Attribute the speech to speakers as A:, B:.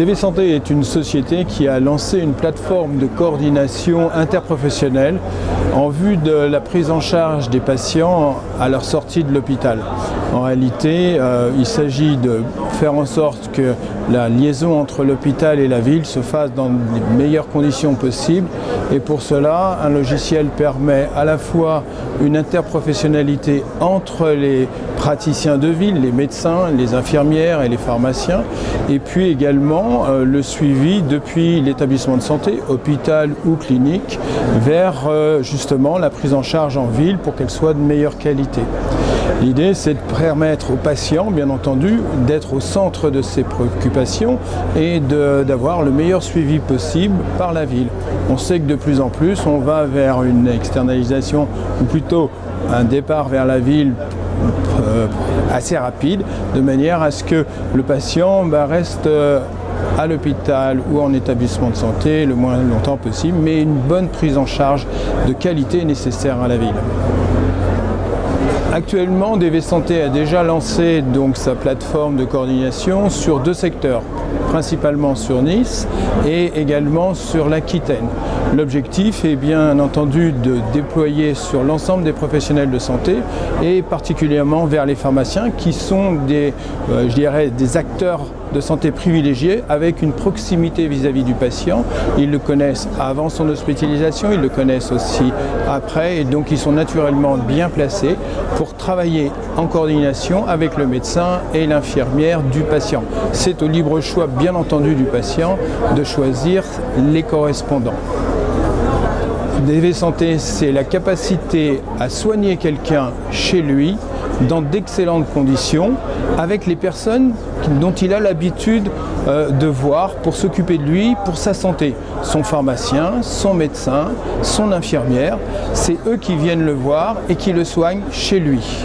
A: DV Santé est une société qui a lancé une plateforme de coordination interprofessionnelle en vue de la prise en charge des patients à leur sortie de l'hôpital. En réalité, il s'agit de faire en sorte que la liaison entre l'hôpital et la ville se fasse dans les meilleures conditions possibles. Et pour cela, un logiciel permet à la fois une interprofessionnalité entre les praticiens de ville, les médecins, les infirmières et les pharmaciens, et puis également le suivi depuis l'établissement de santé, hôpital ou clinique, vers justement la prise en charge en ville pour qu'elle soit de meilleure qualité. L'idée, c'est de permettre aux patients, bien entendu, d'être au centre de ses préoccupations et d'avoir le meilleur suivi possible par la ville. On sait que de plus en plus, on va vers une externalisation, ou plutôt un départ vers la ville assez rapide, de manière à ce que le patient reste à l'hôpital ou en établissement de santé le moins longtemps possible, mais une bonne prise en charge de qualité est nécessaire à la ville. Actuellement, DV Santé a déjà lancé donc sa plateforme de coordination sur 2 secteurs, principalement sur Nice et également sur l'Aquitaine. L'objectif est bien entendu de déployer sur l'ensemble des professionnels de santé et particulièrement vers les pharmaciens qui sont des acteurs de santé privilégiés avec une proximité vis-à-vis du patient. Ils le connaissent avant son hospitalisation, ils le connaissent aussi après et donc ils sont naturellement bien placés pour travailler en coordination avec le médecin et l'infirmière du patient. C'est au libre choix bien entendu du patient de choisir les correspondants. DV Santé, c'est la capacité à soigner quelqu'un chez lui dans d'excellentes conditions avec les personnes dont il a l'habitude de voir pour s'occuper de lui, pour sa santé. Son pharmacien, son médecin, son infirmière, c'est eux qui viennent le voir et qui le soignent chez lui.